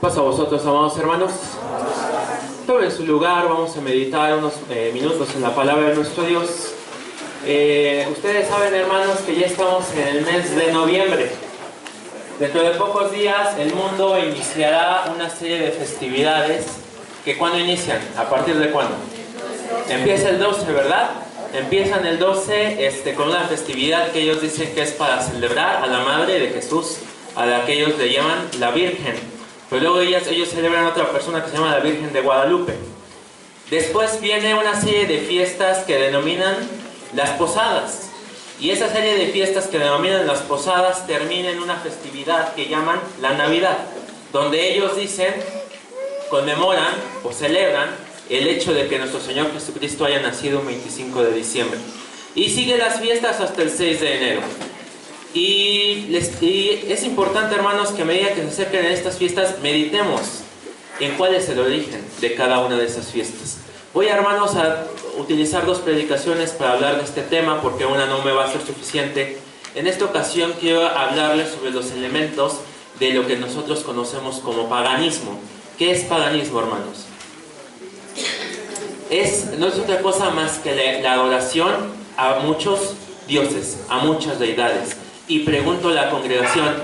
Pasa a vosotros, amados hermanos. Tomen su lugar, vamos a meditar unos minutos en la palabra de nuestro Dios. Ustedes saben, hermanos, que ya estamos en el mes de noviembre. Dentro de pocos días el mundo iniciará una serie de festividades que ¿cuándo inician? ¿A partir de cuándo? Empieza el 12, ¿verdad? Empiezan el 12 con una festividad que ellos dicen que es para celebrar a la Madre de Jesús, a la que ellos le llaman la Virgen. Pero luego ellos celebran a otra persona que se llama la Virgen de Guadalupe. Después viene una serie de fiestas que denominan las posadas. Y esa serie de fiestas que denominan las posadas termina en una festividad que llaman la Navidad, donde ellos dicen, conmemoran o celebran el hecho de que nuestro Señor Jesucristo haya nacido un 25 de diciembre. Y sigue las fiestas hasta el 6 de enero. Y es importante, hermanos, que a medida que se acerquen a estas fiestas, meditemos en cuál es el origen de cada una de esas fiestas. Voy, hermanos, a utilizar dos predicaciones para hablar de este tema, porque una no me va a ser suficiente. En esta ocasión quiero hablarles sobre los elementos de lo que nosotros conocemos como paganismo. ¿Qué es paganismo, hermanos? No es otra cosa más que la adoración a muchos dioses, a muchas deidades. Y pregunto a la congregación,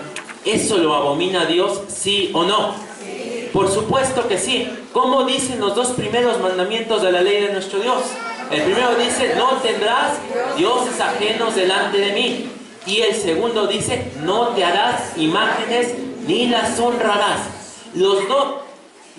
¿eso lo abomina Dios, sí o no? Sí. Por supuesto que sí. ¿Cómo dicen los dos primeros mandamientos de la ley de nuestro Dios? El primero dice, no tendrás dioses ajenos delante de mí. Y el segundo dice, no te harás imágenes ni las honrarás. Los dos,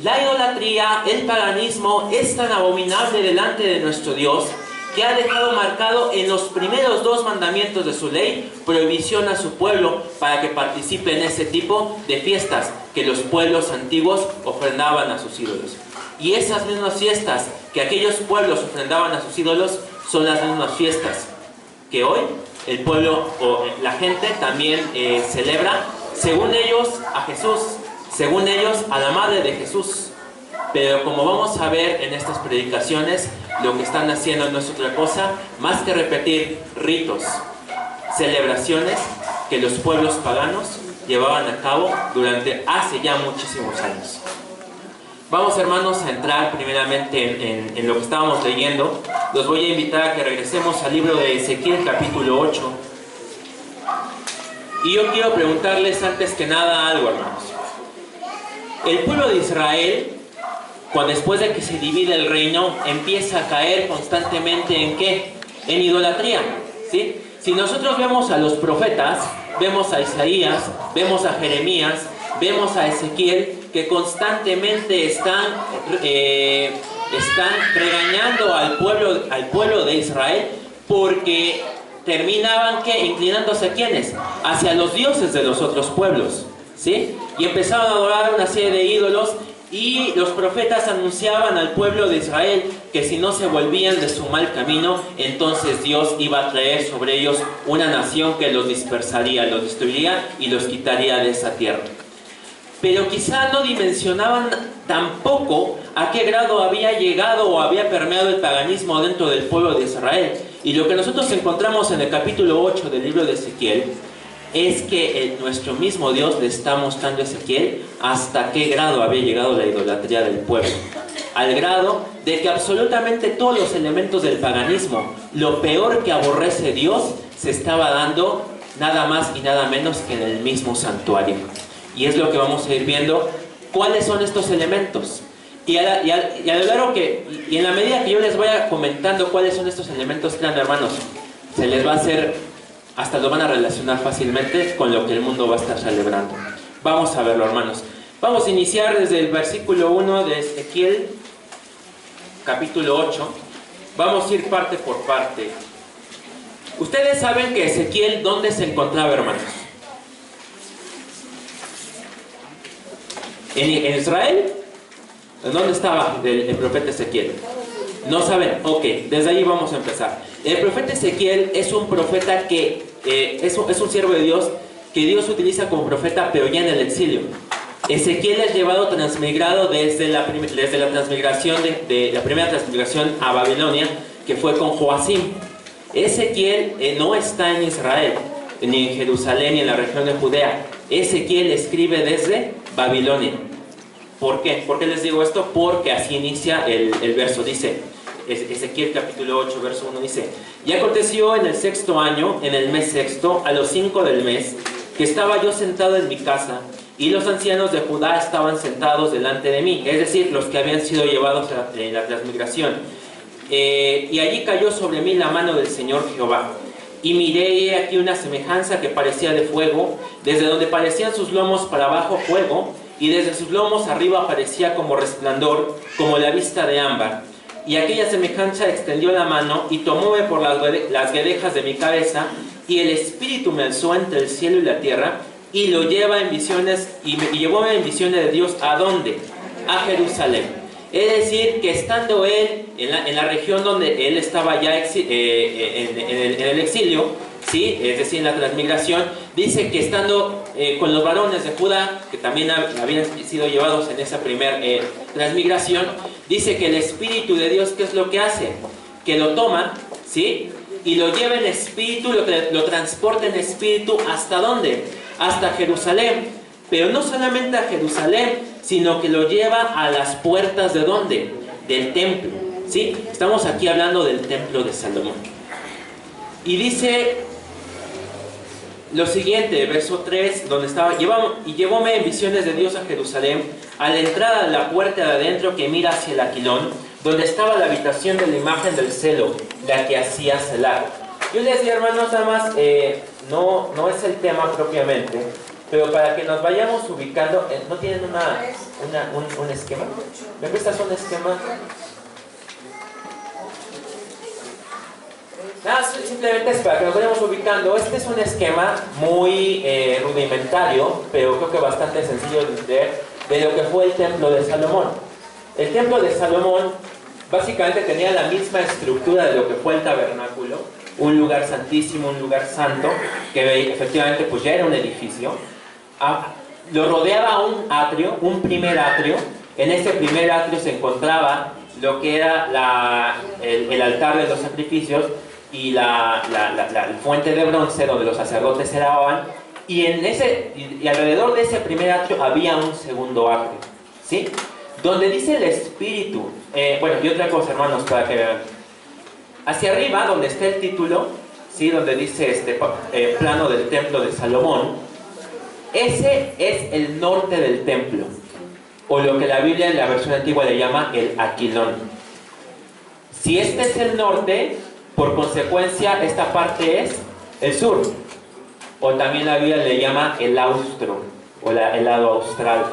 la idolatría, el paganismo es tan abominable delante de nuestro Dios que ha dejado marcado en los primeros dos mandamientos de su ley prohibición a su pueblo para que participe en ese tipo de fiestas que los pueblos antiguos ofrendaban a sus ídolos. Y esas mismas fiestas que aquellos pueblos ofrendaban a sus ídolos son las mismas fiestas que hoy el pueblo o la gente también celebra, según ellos a Jesús, según ellos a la Madre de Jesús. Pero como vamos a ver en estas predicaciones, lo que están haciendo no es otra cosa más que repetir ritos, celebraciones que los pueblos paganos llevaban a cabo hace ya muchísimos años. Vamos, hermanos, a entrar primeramente en lo que estábamos leyendo. Los voy a invitar a que regresemos al libro de Ezequiel, capítulo 8. Y yo quiero preguntarles antes que nada algo, hermanos. El pueblo de Israel, después de que se divide el reino, empieza a caer constantemente ¿en qué? En idolatría, ¿sí? Si nosotros vemos a los profetas, vemos a Isaías, vemos a Jeremías, vemos a Ezequiel, que constantemente están regañando al pueblo de Israel, porque terminaban ¿qué? Inclinándose a ¿quiénes? Hacia los dioses de los otros pueblos, ¿sí? Y empezaban a adorar una serie de ídolos. Y los profetas anunciaban al pueblo de Israel que si no se volvían de su mal camino, entonces Dios iba a traer sobre ellos una nación que los dispersaría, los destruiría y los quitaría de esa tierra. Pero quizá no dimensionaban tampoco a qué grado había llegado o había permeado el paganismo dentro del pueblo de Israel. Y lo que nosotros encontramos en el capítulo 8 del libro de Ezequiel es que nuestro mismo Dios le está mostrando a Ezequiel hasta qué grado había llegado la idolatría del pueblo. Al grado de que absolutamente todos los elementos del paganismo, lo peor que aborrece Dios, se estaba dando nada más y nada menos que en el mismo santuario. Y es lo que vamos a ir viendo, cuáles son estos elementos. Y en la medida que yo les vaya comentando cuáles son estos elementos, créanme, hermanos, se les va a hacer... hasta lo van a relacionar fácilmente con lo que el mundo va a estar celebrando. Vamos a verlo, hermanos. Vamos a iniciar desde el versículo 1 de Ezequiel, capítulo 8. Vamos a ir parte por parte. Ustedes saben que Ezequiel, ¿dónde se encontraba, hermanos? ¿En Israel? ¿Dónde estaba el profeta Ezequiel? ¿No saben? Ok, desde ahí vamos a empezar. El profeta Ezequiel es un profeta que es un siervo de Dios, que Dios utiliza como profeta, pero ya en el exilio. Ezequiel es llevado transmigrado desde la transmigración de la primera transmigración a Babilonia, que fue con Joacim. Ezequiel no está en Israel, ni en Jerusalén, ni en la región de Judea. Ezequiel escribe desde Babilonia. ¿Por qué? ¿Por qué les digo esto? Porque así inicia el verso. Dice, Ezequiel capítulo 8, verso 1 dice: y aconteció en el 6º año, en el mes 6º, a los 5 del mes, que estaba yo sentado en mi casa, y los ancianos de Judá estaban sentados delante de mí, es decir, los que habían sido llevados en la transmigración. Y allí cayó sobre mí la mano del Señor Jehová. Y miré aquí una semejanza que parecía de fuego, desde donde parecían sus lomos para abajo fuego, y desde sus lomos arriba parecía como resplandor, como la vista de ámbar. Y aquella semejanza extendió la mano y tomóme por las guedejas de mi cabeza, y el Espíritu me alzó entre el cielo y la tierra, y lo lleva en visiones, y llevóme en visiones de Dios. ¿A dónde? A Jerusalén. Es decir, que estando él en la región donde él estaba ya en el exilio, ¿sí? Es decir, en la transmigración, dice que estando con los varones de Judá, que también habían sido llevados en esa primera transmigración, dice que el Espíritu de Dios, ¿qué es lo que hace? Que lo toma, ¿sí? Y lo lleva en espíritu, lo transporta en espíritu, ¿hasta dónde? Hasta Jerusalén. Pero no solamente a Jerusalén, sino que lo lleva a las puertas ¿de dónde? Del templo, ¿sí? Estamos aquí hablando del templo de Salomón. Y dice lo siguiente, verso 3, donde estaba: y llevóme en visiones de Dios a Jerusalén, a la entrada de la puerta de adentro que mira hacia el Aquilón, donde estaba la habitación de la imagen del celo, la que hacía celar. Yo les decía, hermanos, nada más, no es el tema propiamente, pero para que nos vayamos ubicando, ¿no tienen un esquema? ¿Me prestas un esquema? Nada, simplemente es para que nos vayamos ubicando. Este es un esquema muy rudimentario, pero creo que bastante sencillo de entender, de lo que fue el templo de Salomón. El templo de Salomón básicamente tenía la misma estructura de lo que fue el tabernáculo, un lugar santísimo, un lugar santo, que efectivamente pues ya era un edificio. Lo rodeaba un atrio, un primer atrio. En ese primer atrio se encontraba lo que era el altar de los sacrificios y la fuente de bronce donde los sacerdotes se lavaban, y alrededor de ese primer atrio había un segundo atrio, ¿sí? Donde dice el Espíritu, bueno, y otra cosa, hermanos, para que vean, hacia arriba donde está el título, ¿sí? Donde dice plano del templo de Salomón, ese es el norte del templo, o lo que la Biblia en la versión antigua le llama el Aquilón. Si este es el norte, por consecuencia esta parte es el sur, o también la Biblia le llama el austro, o el lado austral.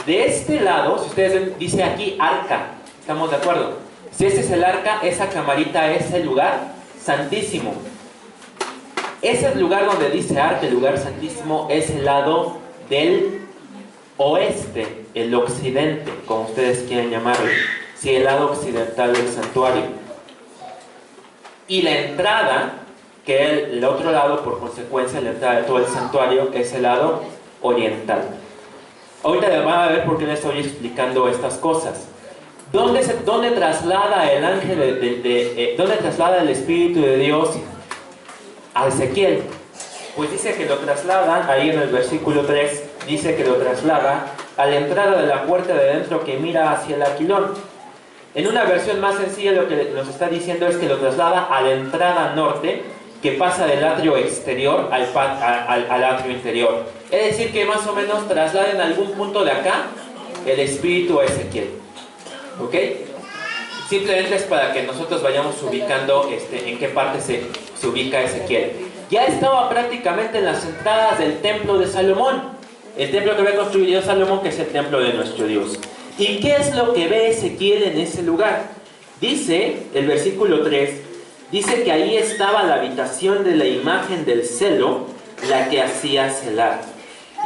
De este lado, si ustedes ven, dice aquí arca, ¿estamos de acuerdo? Si este es el arca, esa camarita es el lugar santísimo. Ese lugar donde dice arca, el lugar santísimo, es el lado del oeste, el occidente, como ustedes quieran llamarlo. Sí, el lado occidental del santuario. Y la entrada, que es el otro lado, por consecuencia, la entrada de todo el santuario, es el lado oriental. Ahorita van a ver por qué les estoy explicando estas cosas. ¿Dónde traslada el ángel dónde traslada el Espíritu de Dios a Ezequiel? Pues dice que lo traslada, ahí en el versículo 3, dice que lo traslada a la entrada de la puerta de adentro que mira hacia el Aquilón. En una versión más sencilla, lo que nos está diciendo es que lo traslada a la entrada norte, que pasa del atrio exterior al atrio interior. Es decir, que más o menos traslada en algún punto de acá el Espíritu a Ezequiel. ¿Ok? Simplemente es para que nosotros vayamos ubicando en qué parte se ubica Ezequiel. Ya estaba prácticamente en las entradas del templo de Salomón, el templo que había construido Salomón, que es el templo de nuestro Dios. ¿Y qué es lo que ve Ezequiel en ese lugar? Dice el versículo 3, dice que ahí estaba la habitación de la imagen del celo, la que hacía celar.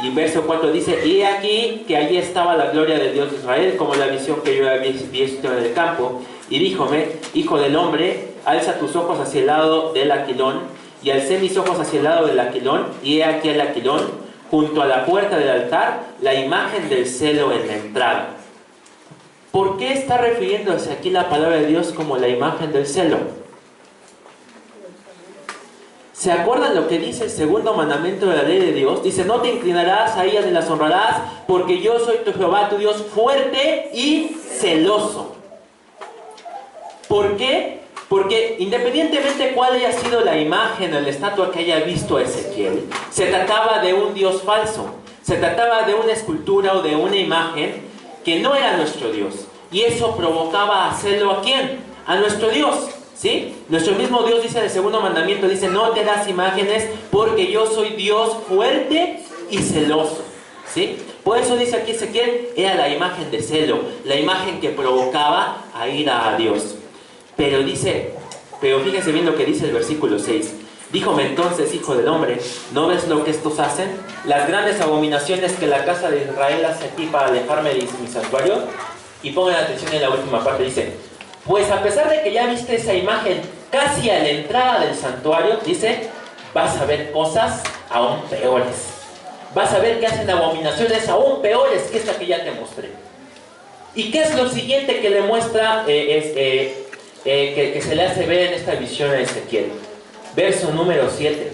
Y verso 4 dice: y aquí que allí estaba la gloria de Dios de Israel, como la visión que yo había visto en el campo. Y díjome: hijo del hombre, alza tus ojos hacia el lado del Aquilón. Y alcé mis ojos hacia el lado del Aquilón, y he aquí el Aquilón, junto a la puerta del altar, la imagen del celo en la entrada. ¿Por qué está refiriéndose aquí la palabra de Dios como la imagen del celo? ¿Se acuerdan lo que dice el segundo mandamiento de la ley de Dios? Dice, no te inclinarás a ellas ni las honrarás, porque yo soy tu Jehová, tu Dios fuerte y celoso. ¿Por qué? Porque independientemente cuál haya sido la imagen o la estatua que haya visto Ezequiel, se trataba de un Dios falso. Se trataba de una escultura o de una imagen que no era nuestro Dios. Y eso provocaba hacerlo ¿a quién? A nuestro Dios. ¿Sí? Nuestro mismo Dios dice en el segundo mandamiento, dice, no te das imágenes porque yo soy Dios fuerte y celoso. ¿Sí? Por eso dice aquí Ezequiel, era la imagen de celo, la imagen que provocaba a ira a Dios. Pero fíjense bien lo que dice el versículo 6. Díjome entonces, hijo del hombre, ¿no ves lo que estos hacen? Las grandes abominaciones que la casa de Israel hace aquí para alejarme de mi santuario. Y pongan atención en la última parte, dice, pues a pesar de que ya viste esa imagen casi a la entrada del santuario, dice, vas a ver cosas aún peores. Vas a ver que hacen abominaciones aún peores que esta que ya te mostré. ¿Y qué es lo siguiente que le muestra, que se le hace ver en esta visión a Ezequiel? Verso número 7.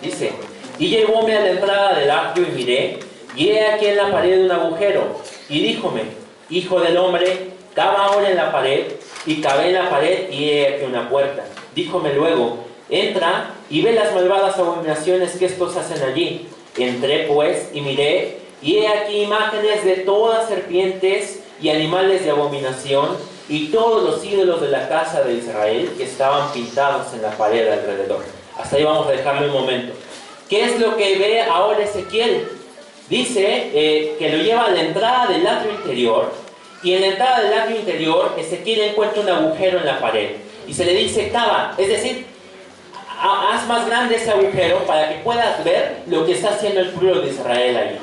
Dice, y llevóme a la entrada del atrio y miré, y he aquí en la pared un agujero, y díjome, hijo del hombre, cava ahora en la pared, y cavé en la pared, y he aquí una puerta. Díjome luego, entra y ve las malvadas abominaciones que estos hacen allí. Entré pues y miré, y he aquí imágenes de todas serpientes y animales de abominación, y todos los ídolos de la casa de Israel que estaban pintados en la pared alrededor. Hasta ahí vamos a dejarlo un momento. ¿Qué es lo que ve ahora Ezequiel? Dice que lo lleva a la entrada del atrio interior, y en la entrada del atrio interior Ezequiel encuentra un agujero en la pared y se le dice cava, es decir, haz más grande ese agujero para que puedas ver lo que está haciendo el pueblo de Israel ahí.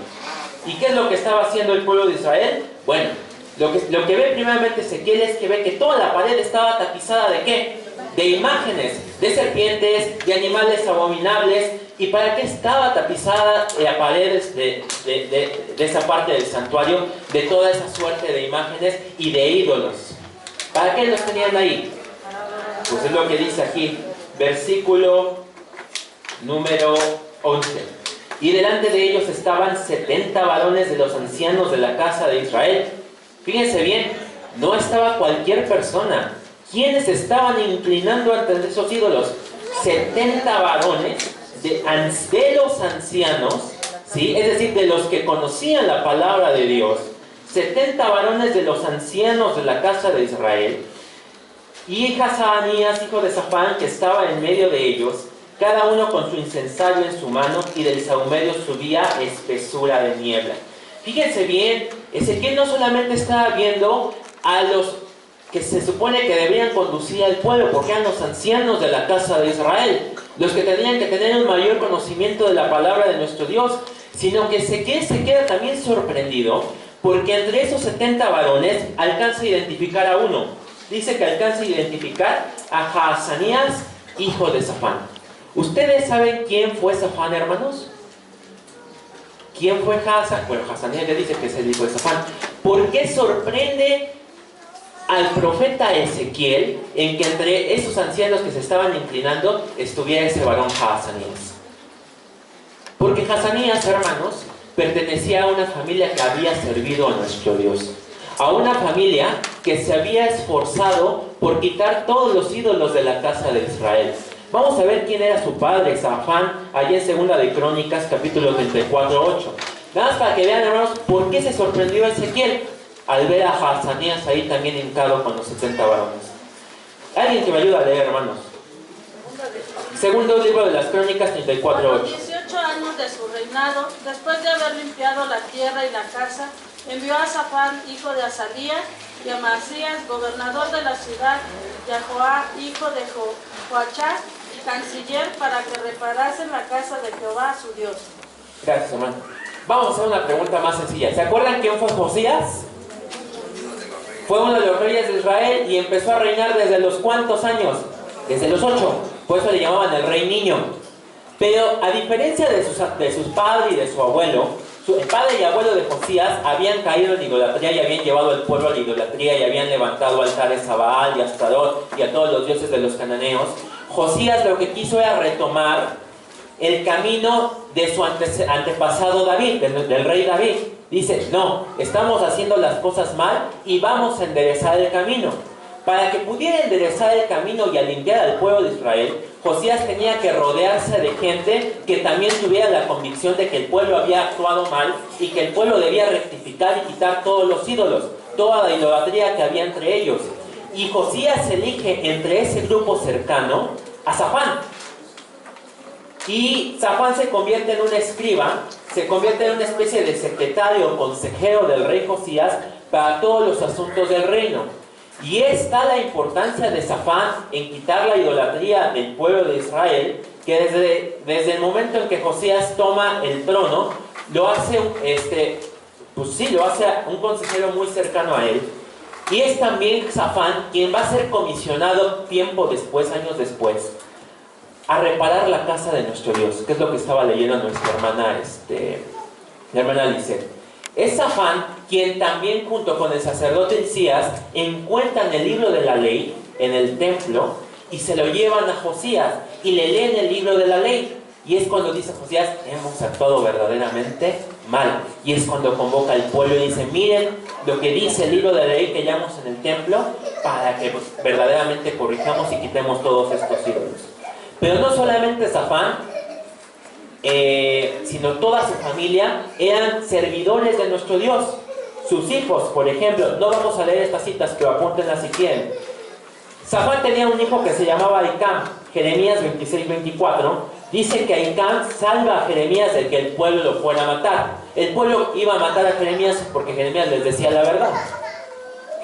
¿Y qué es lo que estaba haciendo el pueblo de Israel? Bueno, lo que ve primeramente Ezequiel es que ve que toda la pared estaba tapizada ¿de qué? De imágenes, de serpientes, de animales abominables. ¿Y para qué estaba tapizada la pared de esa parte del santuario? De toda esa suerte de imágenes y de ídolos. ¿Para qué los tenían ahí? Pues es lo que dice aquí, versículo número 11. Y delante de ellos estaban 70 varones de los ancianos de la casa de Israel. Fíjense bien, no estaba cualquier persona. ¿Quiénes estaban inclinando ante esos ídolos? 70 varones de los ancianos, ¿sí? Es decir, de los que conocían la palabra de Dios. 70 varones de los ancianos de la casa de Israel. Y Hazanías, hijo de Safán, que estaba en medio de ellos, cada uno con su incensario en su mano, y del sahumerio subía espesura de niebla. Fíjense bien, Ezequiel no solamente estaba viendo a los que se supone que deberían conducir al pueblo, porque eran los ancianos de la casa de Israel, los que tenían que tener un mayor conocimiento de la palabra de nuestro Dios, sino que Ezequiel se queda también sorprendido, porque entre esos 70 varones alcanza a identificar a uno. Dice que alcanza a identificar a Hazanías, hijo de Safán. ¿Ustedes saben quién fue Safán, hermanos? ¿Quién fue Hazanías? Bueno, Hazanías ya dice que es el hijo de Safán. ¿Por qué sorprende al profeta Ezequiel en que entre esos ancianos que se estaban inclinando estuviera ese varón Hazanías? Porque Hazanías, hermanos, pertenecía a una familia que había servido a nuestro Dios, a una familia que se había esforzado por quitar todos los ídolos de la casa de Israel. Vamos a ver quién era su padre, Safán, allá en Segunda de Crónicas, capítulo 34, 8. Nada más para que vean, hermanos, por qué se sorprendió Ezequiel al ver a Hazanías ahí también hincado con los 70 varones. ¿Alguien que me ayude a leer, hermanos? Segundo libro de las Crónicas, 34, 8. 18 años de su reinado, después de haber limpiado la tierra y la casa, envió a Safán, hijo de Azalías, y a Masías, gobernador de la ciudad, y a Joá, hijo de Joachá, canciller, para que reparasen la casa de Jehová, su Dios. Gracias, hermano. Vamos a hacer una pregunta más sencilla. ¿Se acuerdan quién fue Josías? Fue uno de los reyes de Israel y empezó a reinar desde los ¿cuántos años? Desde los 8. Por eso le llamaban el rey niño. Pero a diferencia de sus padres y de su abuelo, el padre y abuelo de Josías habían caído en idolatría y habían llevado al pueblo a la idolatría y habían levantado altares a Baal y a Astarot y a todos los dioses de los cananeos. Josías lo que quiso era retomar el camino de su antepasado David, del rey David. Dice, no, estamos haciendo las cosas mal y vamos a enderezar el camino. Para que pudiera enderezar el camino y a limpiar al pueblo de Israel, Josías tenía que rodearse de gente que también tuviera la convicción de que el pueblo había actuado mal y que el pueblo debía rectificar y quitar todos los ídolos, toda la idolatría que había entre ellos. Y Josías elige entre ese grupo cercano a Safán. Y Safán se convierte en un escriba, se convierte en una especie de secretario o consejero del rey Josías para todos los asuntos del reino. Y está la importancia de Safán en quitar la idolatría del pueblo de Israel, que desde el momento en que Josías toma el trono, lo hace un consejero muy cercano a él. Y es también Safán quien va a ser comisionado tiempo después, años después, a reparar la casa de nuestro Dios, que es lo que estaba leyendo nuestra hermana, la hermana Lisette. Es Safán quien también junto con el sacerdote Hilcías encuentran el libro de la ley en el templo y se lo llevan a Josías y le leen el libro de la ley. Y es cuando dice Josías, hemos actuado verdaderamente mal. Y es cuando convoca al pueblo y dice, miren lo que dice el libro de la ley que hallamos en el templo para que verdaderamente corrijamos y quitemos todos estos ídolos. Pero no solamente Safán, sino toda su familia eran servidores de nuestro Dios. Sus hijos, por ejemplo, no vamos a leer estas citas, pero apúntenlas si quieren. Safán tenía un hijo que se llamaba Ahicam. Jeremías 26-24 dice que Ahicam salva a Jeremías de que el pueblo lo fuera a matar. El pueblo iba a matar a Jeremías porque Jeremías les decía la verdad.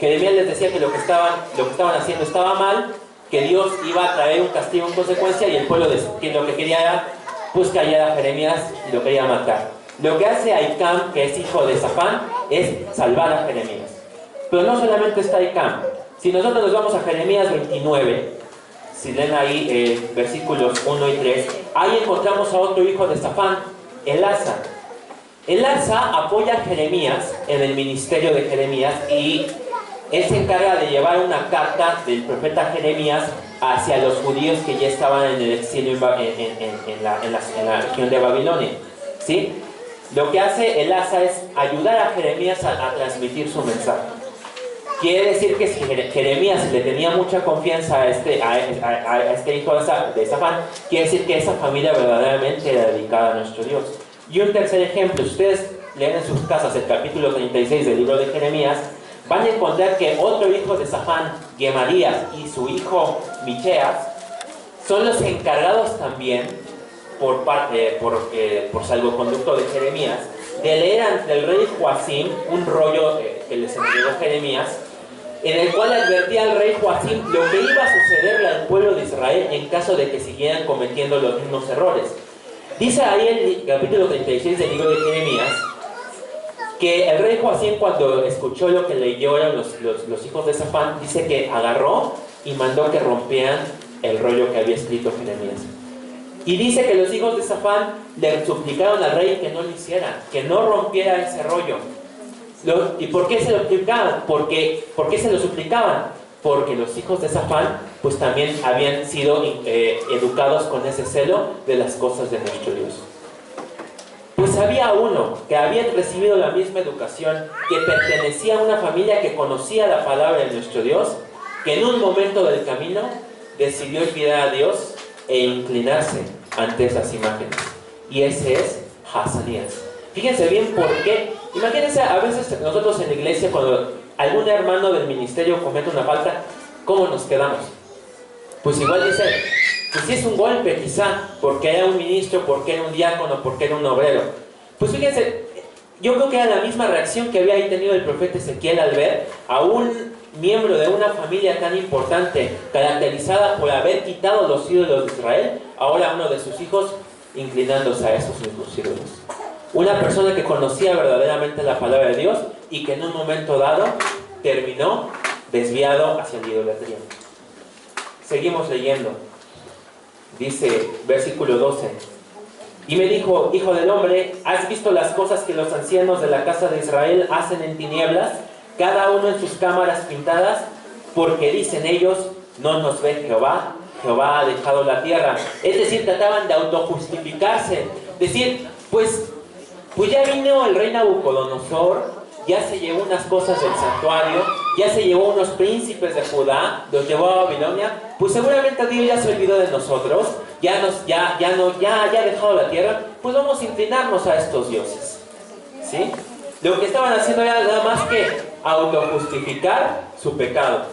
Jeremías les decía que lo que estaban haciendo estaba mal, que Dios iba a traer un castigo en consecuencia, y el pueblo que lo que quería era pues callar a Jeremías y lo quería matar. Lo que hace Ahicam, que es hijo de Safán, es salvar a Jeremías. Pero no solamente está Ahicam. Si nosotros nos vamos a Jeremías 29, si leen ahí versículos 1 y 3, ahí encontramos a otro hijo de Safán, Elasa. Elasa apoya a Jeremías en el ministerio de Jeremías, y él se encarga de llevar una carta del profeta Jeremías hacia los judíos que ya estaban en el exilio en la región de Babilonia, ¿sí? Lo que hace Elasa es ayudar a Jeremías a transmitir su mensaje. Quiere decir que si Jeremías le tenía mucha confianza a este hijo de Safán, quiere decir que esa familia verdaderamente era dedicada a nuestro Dios. Y un tercer ejemplo, ustedes leen en sus casas el capítulo 36 del libro de Jeremías, van a encontrar que otro hijo de Safán, Gemarías, y su hijo Micheas son los encargados también por salvoconducto de Jeremías de leer ante el rey Joacim un rollo que les entregó Jeremías, en el cual advertía al rey Joacim lo que iba a sucederle al pueblo de Israel en caso de que siguieran cometiendo los mismos errores. Dice ahí en el capítulo 36 del libro de Jeremías que el rey Joacim, cuando escuchó lo que leyeron los hijos de Safán, dice que agarró y mandó que rompieran el rollo que había escrito Jeremías. Y dice que los hijos de Safán le suplicaron al rey que no lo hiciera, que no rompiera ese rollo. ¿Y por qué se lo suplicaban? ¿Por qué se lo suplicaban? Porque los hijos de Safán pues también habían sido educados con ese celo de las cosas de nuestro Dios. Pues había uno que había recibido la misma educación, que pertenecía a una familia que conocía la palabra de nuestro Dios, que en un momento del camino decidió olvidar a Dios e inclinarse ante esas imágenes. Y ese es Hazanías. Fíjense bien por qué. Imagínense, a veces nosotros en la iglesia, cuando algún hermano del ministerio comete una falta, ¿cómo nos quedamos? Pues igual dice, pues sí es un golpe quizá, porque era un ministro, porque era un diácono, porque era un obrero. Pues fíjense, yo creo que era la misma reacción que había ahí tenido el profeta Ezequiel al ver a un miembro de una familia tan importante, caracterizada por haber quitado los ídolos de Israel, ahora uno de sus hijos inclinándose a esos mismos ídolos. Una persona que conocía verdaderamente la palabra de Dios y que en un momento dado terminó desviado hacia la idolatría. Seguimos leyendo. Dice, versículo 12. Y me dijo, hijo del hombre, ¿has visto las cosas que los ancianos de la casa de Israel hacen en tinieblas, cada uno en sus cámaras pintadas? Porque dicen ellos, no nos ve Jehová, Jehová ha dejado la tierra. Es decir, trataban de autojustificarse. Decir, pues ya vino el rey Nabucodonosor, ya se llevó unas cosas del santuario, ya se llevó unos príncipes de Judá, los llevó a Babilonia, pues seguramente Dios ya se olvidó de nosotros, ya ha dejado la tierra, pues vamos a inclinarnos a estos dioses. ¿Sí? Lo que estaban haciendo era nada más que autojustificar su pecado.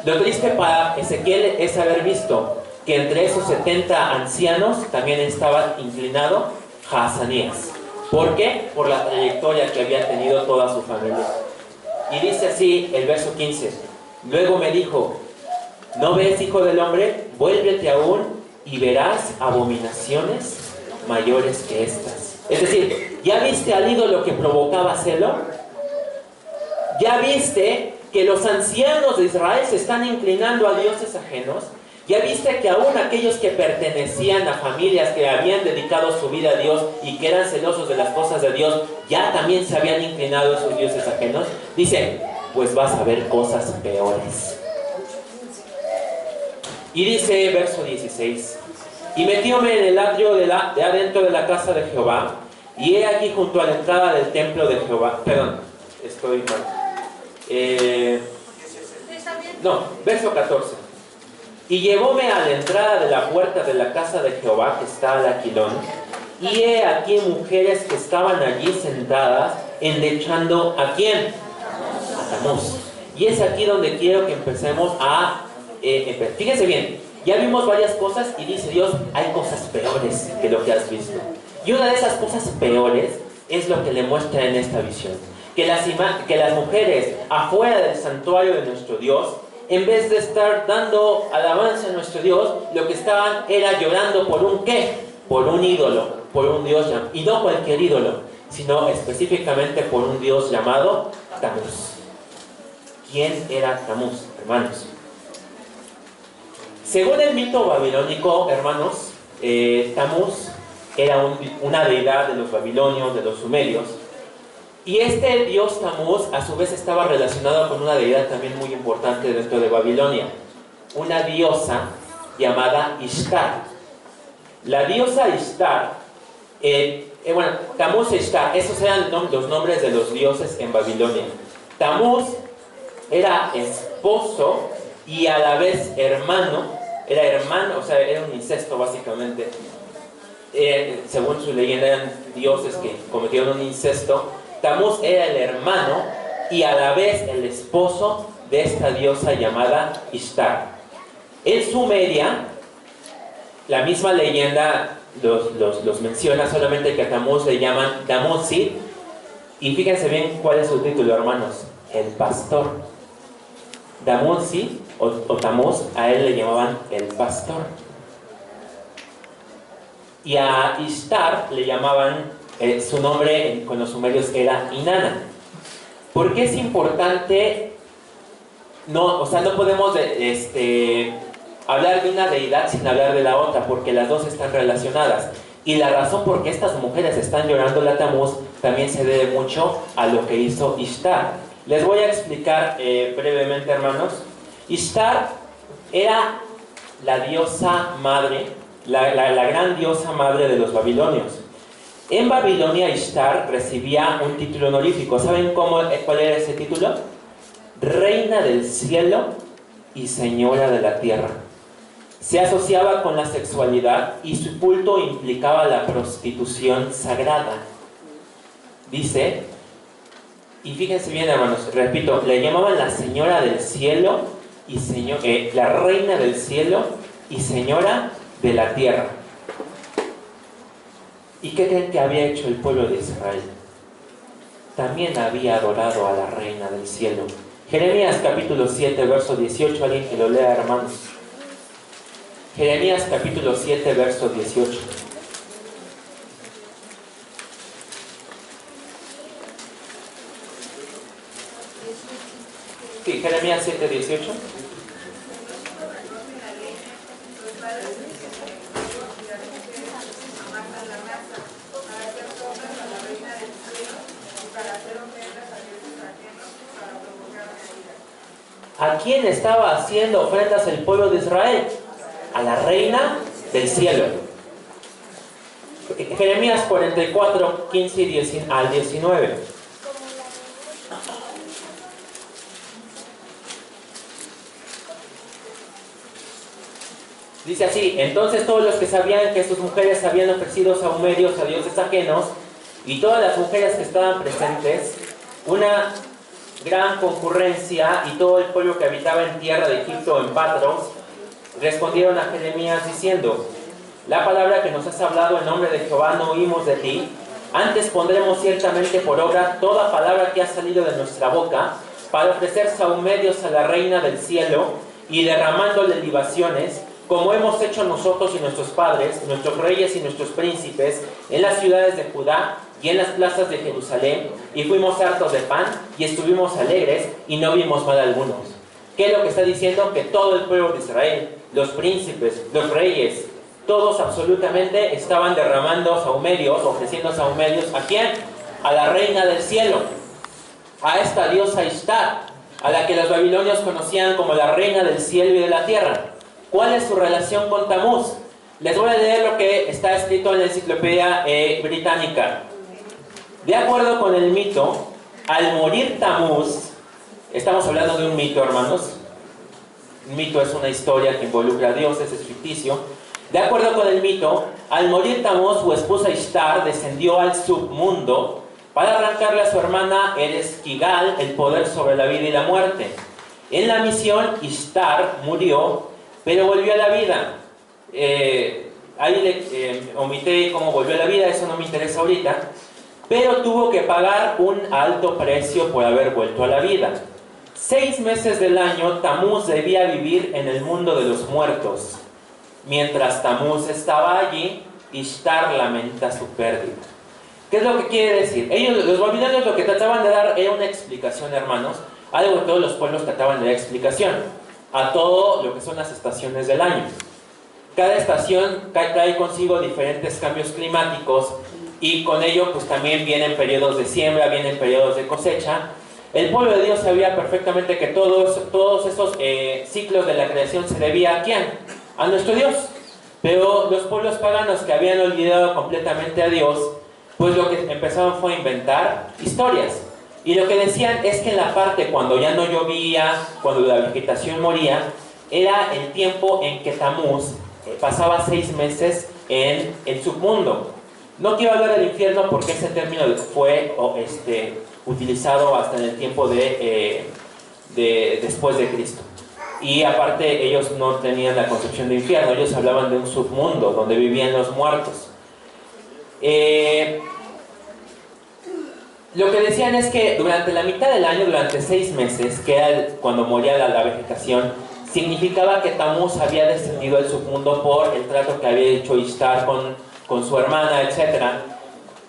Lo triste para Ezequiel es haber visto que entre esos 70 ancianos también estaba inclinado Jaazanías. ¿Por qué? Por la trayectoria que había tenido toda su familia. Y dice así el verso 15. Luego me dijo, ¿no ves, hijo del hombre? Vuélvete aún y verás abominaciones mayores que estas. Es decir, ¿ya viste al ídolo que provocaba celo? ¿Ya viste que los ancianos de Israel se están inclinando a dioses ajenos? ¿Ya viste que aún aquellos que pertenecían a familias que habían dedicado su vida a Dios y que eran celosos de las cosas de Dios, ya también se habían inclinado a esos dioses ajenos? Dice, pues vas a ver cosas peores. Y dice, verso 16, y metióme en el atrio de adentro de la casa de Jehová, y he aquí junto a la entrada del templo de Jehová. Perdón, estoy mal. No, verso 14. Y llevóme a la entrada de la puerta de la casa de Jehová, que está al aquilón, y he aquí mujeres que estaban allí sentadas, endechando ¿a quién? A Tamuz. Y es aquí donde quiero que empecemos a... fíjense bien, ya vimos varias cosas y dice Dios, hay cosas peores que lo que has visto. Y una de esas cosas peores es lo que le muestra en esta visión. Que las mujeres afuera del santuario de nuestro Dios, en vez de estar dando alabanza a nuestro Dios, lo que estaban era llorando por un ¿qué? Por un ídolo, por un Dios, y no cualquier ídolo, sino específicamente por un Dios llamado Tamuz. ¿Quién era Tamuz, hermanos? Según el mito babilónico, hermanos, Tamuz era una deidad de los babilonios, de los sumerios. Y este dios Tamuz a su vez estaba relacionado con una deidad también muy importante dentro de Babilonia, una diosa llamada Ishtar. La diosa Ishtar, Tamuz e Ishtar, esos eran los nombres de los dioses en Babilonia. Tamuz era esposo y a la vez hermano, o sea, era un incesto básicamente. Según su leyenda eran dioses que cometieron un incesto. Tamuz era el hermano y a la vez el esposo de esta diosa llamada Ishtar. En Sumeria, la misma leyenda los menciona, solamente que a Tamuz le llaman Tamuzid. Y fíjense bien cuál es su título, hermanos: el pastor. Tamuzid o Tamuz, a él le llamaban el pastor. Y a Ishtar le llamaban... su nombre con los sumerios era Inanna. ¿Por qué es importante? No podemos hablar de una deidad sin hablar de la otra, porque las dos están relacionadas. Y la razón por qué estas mujeres están llorando a Tamuz también se debe mucho a lo que hizo Ishtar. Les voy a explicar brevemente, hermanos. Ishtar era la diosa madre, la gran diosa madre de los babilonios. En Babilonia, Ishtar recibía un título honorífico. ¿Saben cuál era ese título? Reina del cielo y señora de la tierra. Se asociaba con la sexualidad y su culto implicaba la prostitución sagrada. Dice, y fíjense bien, hermanos, repito, le llamaban la señora del cielo y la reina del cielo y señora de la tierra. ¿Y qué creen que había hecho el pueblo de Israel? También había adorado a la reina del cielo. Jeremías capítulo 7, verso 18, alguien que lo lea, hermanos. Jeremías capítulo 7, verso 18. Sí, Jeremías 7, 18. ¿A quién estaba haciendo ofrendas el pueblo de Israel? a la reina del cielo. Jeremías 44, 15 al 19. Dice así: entonces todos los que sabían que sus mujeres habían ofrecido sahumerios a dioses ajenos, y todas las mujeres que estaban presentes, una gran concurrencia, y todo el pueblo que habitaba en tierra de Egipto, en Patros, respondieron a Jeremías diciendo: la palabra que nos has hablado en nombre de Jehová no oímos de ti. Antes pondremos ciertamente por obra toda palabra que ha salido de nuestra boca, para ofrecer sahumerios a la reina del cielo, y derramándole libaciones, como hemos hecho nosotros y nuestros padres, nuestros reyes y nuestros príncipes, en las ciudades de Judá y en las plazas de Jerusalén, y fuimos hartos de pan, y estuvimos alegres, y no vimos mal algunos. ¿Qué es lo que está diciendo? Que todo el pueblo de Israel, los príncipes, los reyes, todos absolutamente estaban derramando sahumerios, ofreciendo sahumerios. ¿A quién? A la reina del cielo, a esta diosa Ishtar, a la que los babilonios conocían como la reina del cielo y de la tierra. ¿Cuál es su relación con Tamuz? Les voy a leer lo que está escrito en la enciclopedia británica. De acuerdo con el mito, al morir Tamuz, estamos hablando de un mito, hermanos. Un mito es una historia que involucra a dioses, es ficticio. De acuerdo con el mito, al morir Tamuz, su esposa Ishtar descendió al submundo para arrancarle a su hermana Ereshkigal el poder sobre la vida y la muerte. En la misión, Ishtar murió, pero volvió a la vida. Ahí omité cómo volvió a la vida, eso no me interesa ahorita. Pero tuvo que pagar un alto precio por haber vuelto a la vida. 6 meses del año, Tamuz debía vivir en el mundo de los muertos. Mientras Tamuz estaba allí, Ishtar lamenta su pérdida. ¿Qué es lo que quiere decir? Ellos, los babilonios, lo que trataban de dar era una explicación, hermanos, algo que todos los pueblos trataban de dar explicación a todo lo que son las estaciones del año. Cada estación trae consigo diferentes cambios climáticos, y con ello pues también vienen periodos de siembra, vienen periodos de cosecha. El pueblo de Dios sabía perfectamente que todos esos ciclos de la creación se debía ¿a quién? A nuestro Dios. Pero los pueblos paganos que habían olvidado completamente a Dios, pues lo que empezaron fue a inventar historias. Y lo que decían es que en la parte cuando ya no llovía, cuando la vegetación moría, era el tiempo en que Tamuz pasaba 6 meses en el submundo. No quiero hablar del infierno porque ese término fue utilizado hasta en el tiempo de después de Cristo. Y aparte ellos no tenían la concepción de infierno, ellos hablaban de un submundo donde vivían los muertos. Lo que decían es que durante la mitad del año, durante 6 meses, que era cuando moría la vegetación, significaba que Tamuz había descendido al submundo por el trato que había hecho Ishtar con su hermana, etc.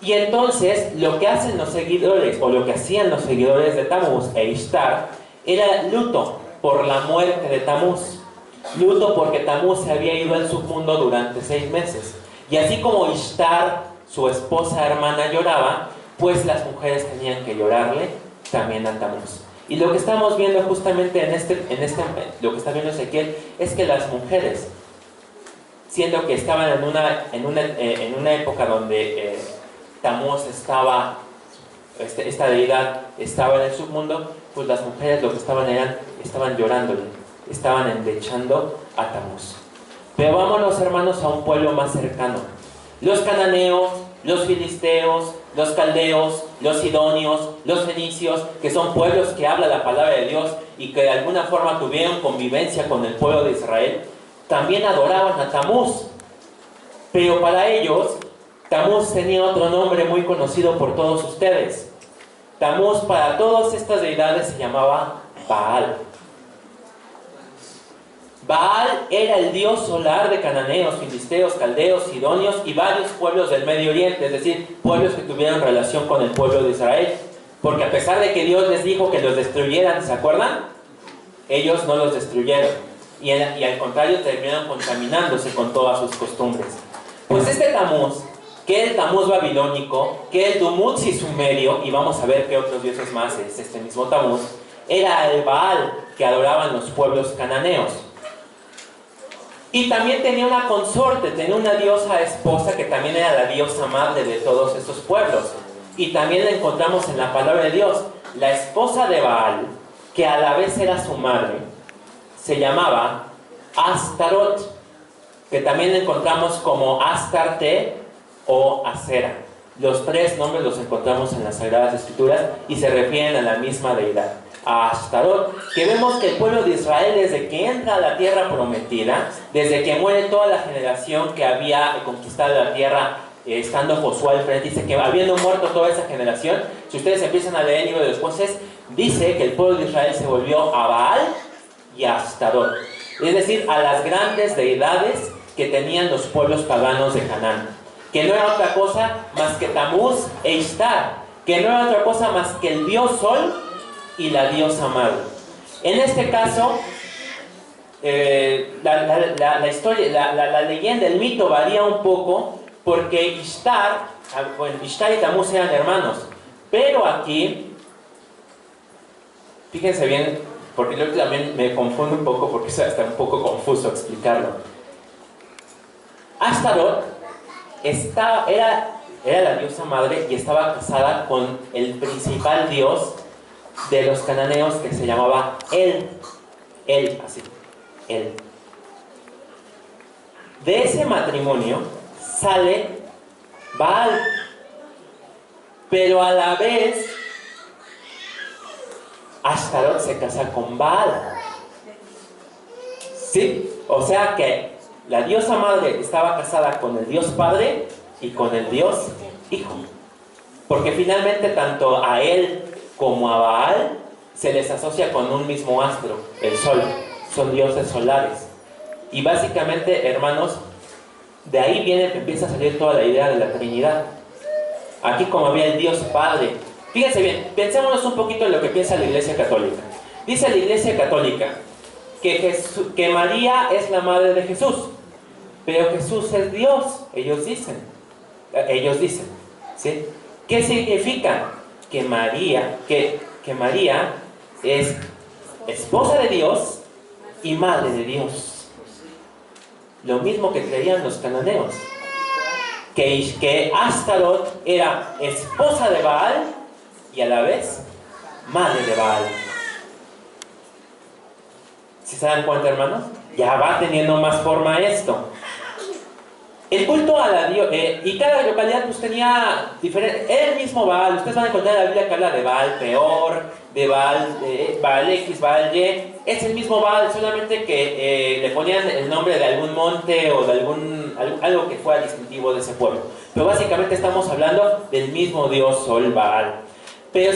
Y entonces lo que hacen los seguidores, o lo que hacían los seguidores de Tamuz e Ishtar, era luto por la muerte de Tamuz. Luto porque Tamuz se había ido al submundo durante 6 meses. Y así como Ishtar, su esposa hermana, lloraba, pues las mujeres tenían que llorarle también a Tamuz. Y lo que estamos viendo justamente lo que está viendo Ezequiel, es que las mujeres, siendo que estaban en una época donde Tamuz estaba, esta deidad estaba en el submundo, pues las mujeres lo que estaban llorándole, estaban endechando a Tamuz. Pero vámonos, hermanos, a un pueblo más cercano. Los cananeos, los filisteos, los caldeos, los sidonios, los fenicios, que son pueblos que habla la palabra de Dios y que de alguna forma tuvieron convivencia con el pueblo de Israel, también adoraban a Tamuz. Pero para ellos, Tamuz tenía otro nombre muy conocido por todos ustedes. Tamuz para todas estas deidades se llamaba Baal. Baal era el dios solar de cananeos, filisteos, caldeos, sidonios y varios pueblos del Medio Oriente, es decir, pueblos que tuvieron relación con el pueblo de Israel. Porque a pesar de que Dios les dijo que los destruyeran, ¿se acuerdan? Ellos no los destruyeron. Y al contrario, terminaron contaminándose con todas sus costumbres. Pues este Tamuz, que es el Tamuz babilónico, que es el Dumuzi sumerio, y vamos a ver qué otros dioses más es este mismo Tamuz, era el Baal que adoraban los pueblos cananeos. Y también tenía una consorte, tenía una diosa esposa que también era la diosa madre de todos estos pueblos. Y también la encontramos en la palabra de Dios. La esposa de Baal, que a la vez era su madre, se llamaba Astarot, que también la encontramos como Astarte o Acera. Los tres nombres los encontramos en las Sagradas Escrituras y se refieren a la misma deidad, a Astarot, que vemos que el pueblo de Israel, desde que entra a la tierra prometida, desde que muere toda la generación que había conquistado la tierra, estando Josué al frente, dice que habiendo muerto toda esa generación, si ustedes empiezan a leer el libro de los Jueces, dice que el pueblo de Israel se volvió a Baal y a Astarot, es decir, a las grandes deidades que tenían los pueblos paganos de Canaán, que no era otra cosa más que Tamuz e Ishtar, que no era otra cosa más que el dios Sol y la diosa madre. En este caso, la historia, la leyenda, el mito varía un poco, porque Ishtar y Tamuz eran hermanos, pero aquí, fíjense bien, porque yo también me confundo un poco, porque está un poco confuso explicarlo. Astarot era la diosa madre y estaba casada con el principal dios de los cananeos, que se llamaba El. De ese matrimonio sale Baal, pero a la vez Astarot se casa con Baal. ¿Sí? O sea que la diosa madre estaba casada con el dios padre y con el dios hijo. Porque finalmente tanto a él como a Baal se les asocia con un mismo astro, el sol. Son dioses solares. Y básicamente, hermanos, de ahí empieza a salir toda la idea de la Trinidad. Aquí, como había el dios padre. Fíjense bien, pensémonos un poquito en lo que piensa la Iglesia Católica. Dice la Iglesia Católica que María es la madre de Jesús, pero Jesús es Dios, ellos dicen, ¿sí? ¿Qué significa? Que María es esposa de Dios y madre de Dios. Lo mismo que creían los cananeos, que Astarot era esposa de Baal y a la vez madre de Baal. ¿Sí se dan cuenta, hermanos? Ya va teniendo más forma esto. El culto a la diosa, y cada localidad pues tenía diferente, era el mismo Baal. Ustedes van a encontrar en la Biblia que habla de Baal Peor, de Baal X, Baal Y. Es el mismo Baal, solamente que le ponían el nombre de algún monte o de algo que fuera distintivo de ese pueblo. Pero básicamente estamos hablando del mismo dios Sol, Baal. Pero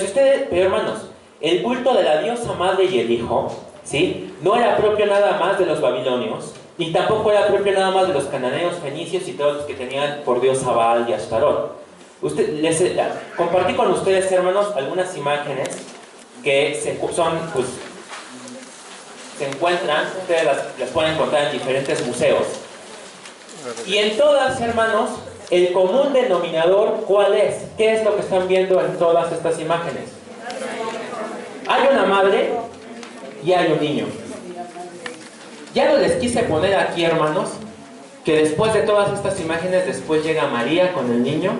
hermanos, el culto de la diosa madre y el hijo, ¿sí?, no era propio nada más de los babilonios, ni tampoco era propio nada más de los cananeos, fenicios y todos los que tenían por dios a Baal y a Astarot. Compartí con ustedes, hermanos, algunas imágenes que se encuentran, ustedes las pueden encontrar en diferentes museos. Y en todas, hermanos, el común denominador, ¿cuál es? ¿Qué es lo que están viendo en todas estas imágenes? Hay una madre y hay un niño. Ya no les quise poner aquí, hermanos, que después de todas estas imágenes, después llega María con el niño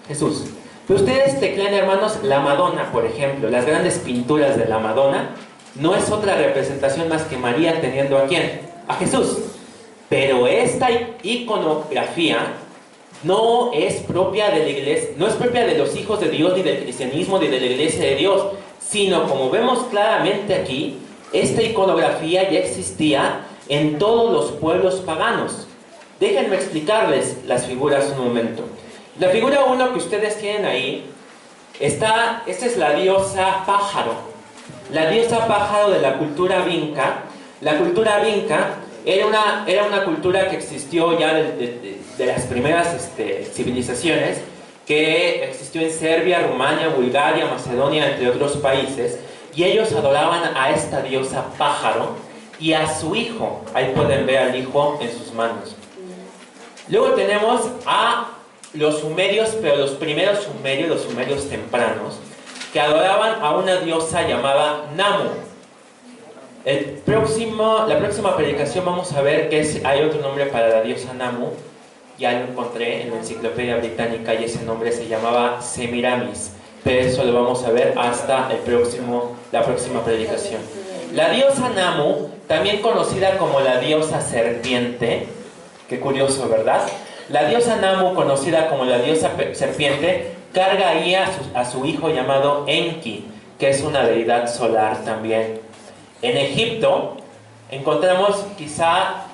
Jesús. Pero ustedes teclean, hermanos, la Madonna, por ejemplo, las grandes pinturas de la Madonna, no es otra representación más que María teniendo ¿a quién? A Jesús. Pero esta iconografía no es propia de la iglesia, no es propia de los hijos de Dios, ni del cristianismo, ni de la iglesia de Dios, sino, como vemos claramente aquí, esta iconografía ya existía en todos los pueblos paganos. Déjenme explicarles las figuras un momento. La figura 1 que ustedes tienen ahí, esta es la diosa pájaro. La diosa pájaro de la cultura vinca. La cultura vinca era una cultura que existió ya de las primeras civilizaciones, que existió en Serbia, Rumania, Bulgaria, Macedonia, entre otros países, y ellos adoraban a esta diosa pájaro y a su hijo. Ahí pueden ver al hijo en sus manos. Luego tenemos a los sumerios, pero los primeros sumerios, los sumerios tempranos, que adoraban a una diosa llamada Namu. La próxima predicación vamos a ver que hay otro nombre para la diosa Namu. Ya lo encontré en la enciclopedia británica y ese nombre se llamaba Semiramis. Pero eso lo vamos a ver hasta la próxima predicación. La diosa Namu, también conocida como la diosa serpiente, qué curioso, ¿verdad? La diosa Namu, conocida como la diosa serpiente, carga ahí a su hijo llamado Enki, que es una deidad solar también. En Egipto encontramos quizá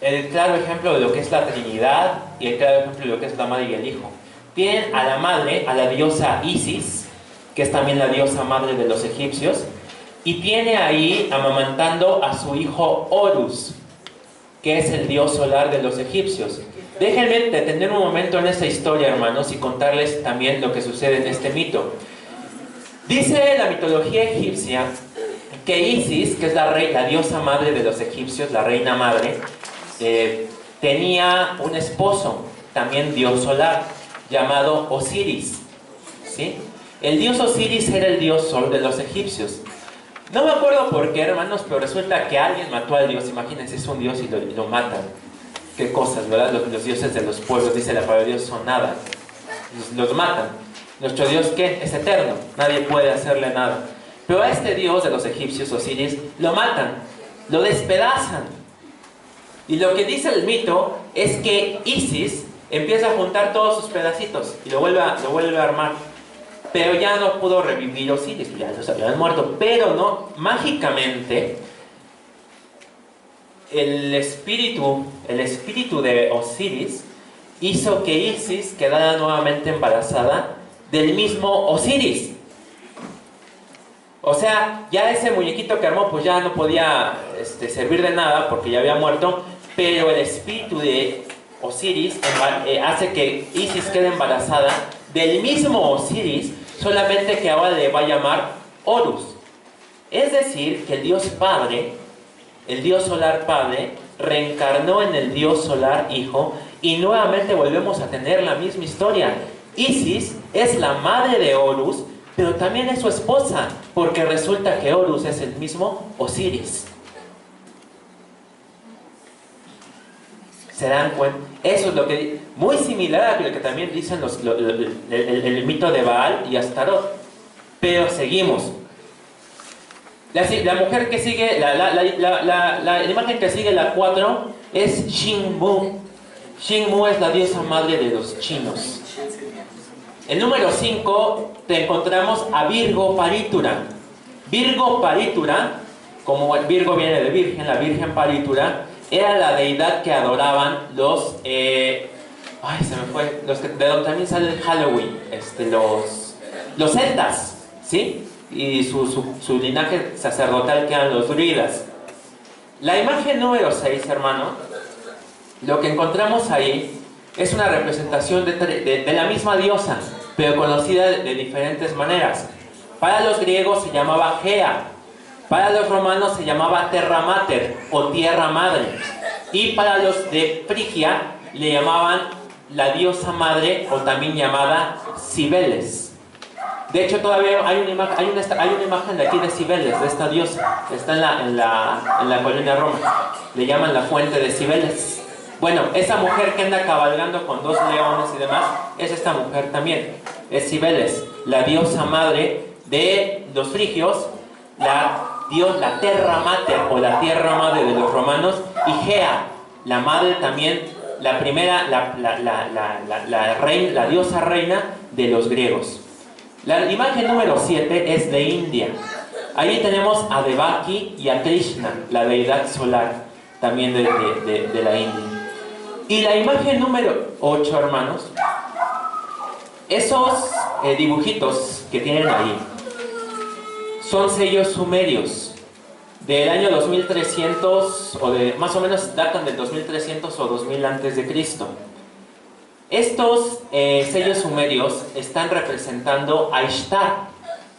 el claro ejemplo de lo que es la Trinidad y el claro ejemplo de lo que es la madre y el hijo. Tienen a la madre, a la diosa Isis, que es también la diosa madre de los egipcios, y tiene ahí amamantando a su hijo Horus, que es el dios solar de los egipcios. Déjenme detener un momento en esta historia, hermanos, y contarles también lo que sucede en este mito. Dice la mitología egipcia que Isis, que es la diosa madre de los egipcios, la reina madre, tenía un esposo, también dios solar, llamado Osiris, ¿sí? El dios Osiris era el dios sol de los egipcios. No me acuerdo por qué, hermanos, pero resulta que alguien mató al dios. Imagínense, es un dios y lo matan. Qué cosas, ¿verdad? Los dioses de los pueblos, dice la palabra de Dios, son nada. Los matan. Nuestro Dios, ¿qué? Es eterno. Nadie puede hacerle nada. Pero a este dios de los egipcios, Osiris, lo matan, lo despedazan. Y lo que dice el mito es que Isis empieza a juntar todos sus pedacitos y lo vuelve a armar. Pero ya no pudo revivir Osiris, ya los habían muerto. Pero no, mágicamente, el espíritu de Osiris hizo que Isis quedara nuevamente embarazada del mismo Osiris. O sea, ya ese muñequito que armó pues ya no podía servir de nada porque ya había muerto, pero el espíritu de Osiris hace que Isis quede embarazada del mismo Osiris, solamente que ahora le va a llamar Horus. Es decir, que el dios padre, el dios solar padre, reencarnó en el dios solar hijo y nuevamente volvemos a tener la misma historia. Isis es la madre de Horus, pero también es su esposa, porque resulta que Horus es el mismo Osiris. ¿Se dan cuenta? Eso es lo que... Muy similar a lo que también dicen el mito de Baal y Astarot. Pero seguimos. La mujer que sigue, la imagen que sigue, la 4, es Xingmu. Xingmu es la diosa madre de los chinos. El número 5 te encontramos a Virgo Parítura. Virgo Parítura, como el Virgo viene de virgen, la Virgen Parítura, era la deidad que adoraban los... de donde también sale el Halloween, los celtas, ¿sí? Y su linaje sacerdotal que eran los druidas. La imagen número 6, hermano, lo que encontramos ahí es una representación de la misma diosa, pero conocida de diferentes maneras. Para los griegos se llamaba Gea, para los romanos se llamaba Terra Mater o Tierra Madre, y para los de Frigia le llamaban la diosa madre o también llamada Cibeles. De hecho todavía hay una imagen de aquí de Cibeles, de esta diosa, está en la colonia Roma, le llaman la fuente de Cibeles. Bueno, esa mujer que anda cabalgando con 2 leones y demás, es esta mujer también, es Cibeles, la diosa madre de los frigios, la Terra Mater o la tierra madre de los romanos, y Gea, la madre también, la primera, la diosa reina de los griegos. La imagen número 7 es de India. Ahí tenemos a Devaki y a Krishna, la deidad solar también de la India. Y la imagen número 8, hermanos, esos dibujitos que tienen ahí son sellos sumerios del año 2300, más o menos datan del 2300 o 2000 antes de Cristo. Estos sellos sumerios están representando a Ishtar,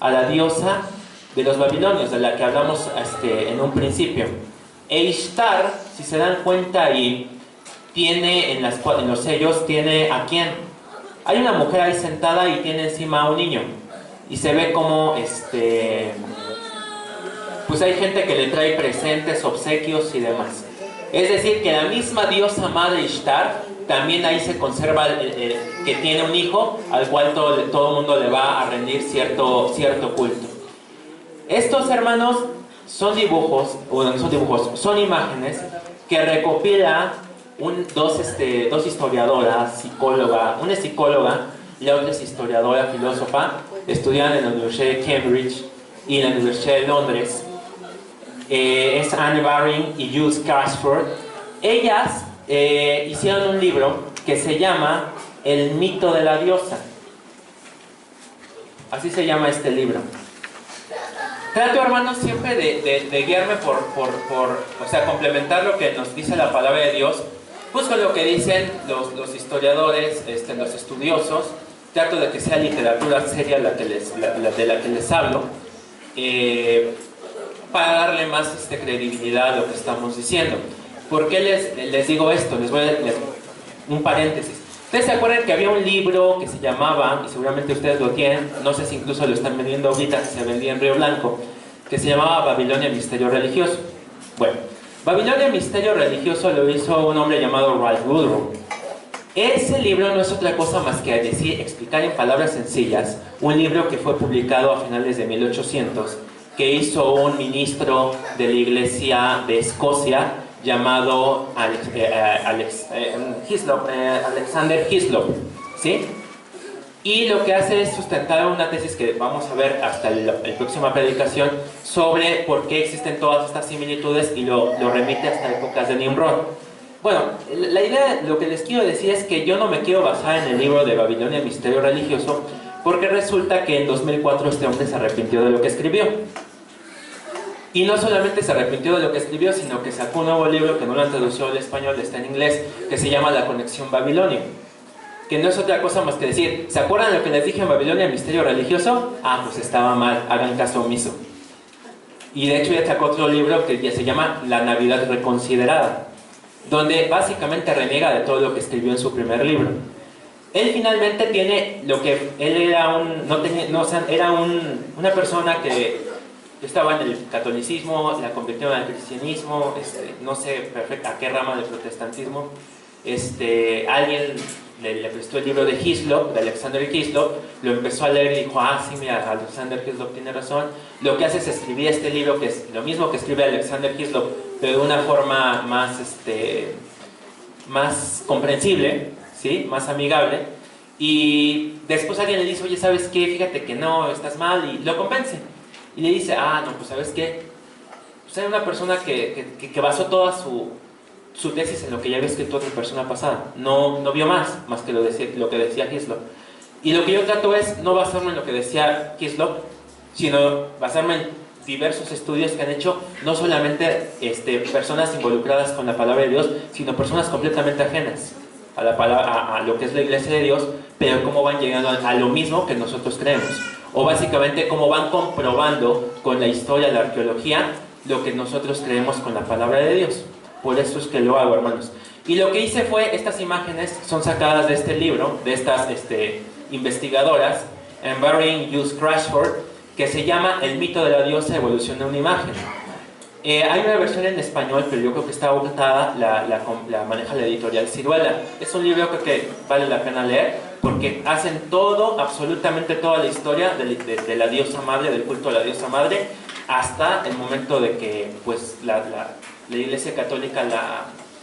a la diosa de los babilonios, de la que hablamos en un principio. E Ishtar, si se dan cuenta ahí, tiene en los sellos, tiene a quién. Hay una mujer ahí sentada y tiene encima a un niño. Y se ve como pues hay gente que le trae presentes, obsequios y demás. Es decir, que la misma diosa madre Ishtar, también ahí se conserva que tiene un hijo al cual todo el mundo le va a rendir cierto culto. Estos, hermanos, son dibujos, bueno, no son dibujos, son imágenes que recopila dos historiadoras, una es psicóloga, la otra es historiadora, filósofa, estudian en la Universidad de Cambridge y en la Universidad de Londres. Es Anne Baring y Jules Crashford. Ellas hicieron un libro que se llama El mito de la diosa. Así se llama este libro. Trato, hermanos, siempre de guiarme o sea, complementar lo que nos dice la palabra de Dios, pues con lo que dicen los historiadores, los estudiosos. Trato de que sea literatura seria de la que les hablo, para darle más credibilidad a lo que estamos diciendo. ¿Por qué les digo esto? Les voy a leer un paréntesis. ¿Ustedes se acuerdan que había un libro que se llamaba, y seguramente ustedes lo tienen, no sé si incluso lo están vendiendo ahorita, se vendía en Río Blanco, que se llamaba Babilonia Misterio Religioso? Bueno, Babilonia Misterio Religioso lo hizo un hombre llamado Ralph Woodrow. Ese libro no es otra cosa más que explicar en palabras sencillas un libro que fue publicado a finales de 1800, que hizo un ministro de la Iglesia de Escocia llamado Alexander Hislop, ¿sí? Y lo que hace es sustentar una tesis que vamos a ver hasta la próxima predicación sobre por qué existen todas estas similitudes, y lo remite hasta épocas de Nimrod. Bueno, la idea, lo que les quiero decir es que yo no me quiero basar en el libro de Babilonia Misterio Religioso, porque resulta que en 2004 este hombre se arrepintió de lo que escribió. Y no solamente se arrepintió de lo que escribió, sino que sacó un nuevo libro que no lo han traducido al español, está en inglés, que se llama La Conexión Babilonia. Que no es otra cosa más que decir, ¿se acuerdan de lo que les dije en Babilonia Misterio Religioso? Ah, pues estaba mal, hagan caso omiso. Y de hecho ya sacó otro libro que ya se llama La Navidad Reconsiderada, donde básicamente reniega de todo lo que escribió en su primer libro. Él finalmente tiene lo que él era una persona que estaba en el catolicismo, la convirtió al cristianismo, no sé a qué rama del protestantismo. Alguien le prestó el libro de Hislop, de Alexander Hislop, lo empezó a leer y dijo, ah, sí, mira, Alexander Hislop tiene razón. Lo que hace es escribir este libro, que es lo mismo que escribe Alexander Hislop, pero de una forma más comprensible, ¿sí? Más amigable. Y después alguien le dice, oye, ¿sabes qué? Fíjate que no, estás mal, y lo convence. Y le dice, ah, no, pues ¿sabes qué? Pues era una persona que basó toda su tesis en lo que ya había escrito otra persona pasada. No vio más que lo que decía Hislop. Y lo que yo trato es no basarme en lo que decía Hislop, sino basarme en diversos estudios que han hecho no solamente personas involucradas con la palabra de Dios, sino personas completamente ajenas a lo que es la Iglesia de Dios, pero cómo van llegando a lo mismo que nosotros creemos. O básicamente cómo van comprobando con la historia, la arqueología, lo que nosotros creemos con la palabra de Dios. Por eso es que lo hago, hermanos. Y lo que hice fue, estas imágenes son sacadas de este libro, de estas investigadoras, Anne Baring y Jules Crashford, que se llama El mito de la diosa, evolución de una imagen. Hay una versión en español, pero yo creo que está agotada, la maneja la editorial Ciruela. Es un libro que vale la pena leer, porque hacen todo, absolutamente toda la historia de la diosa madre, del culto a la diosa madre, hasta el momento de que pues, la Iglesia Católica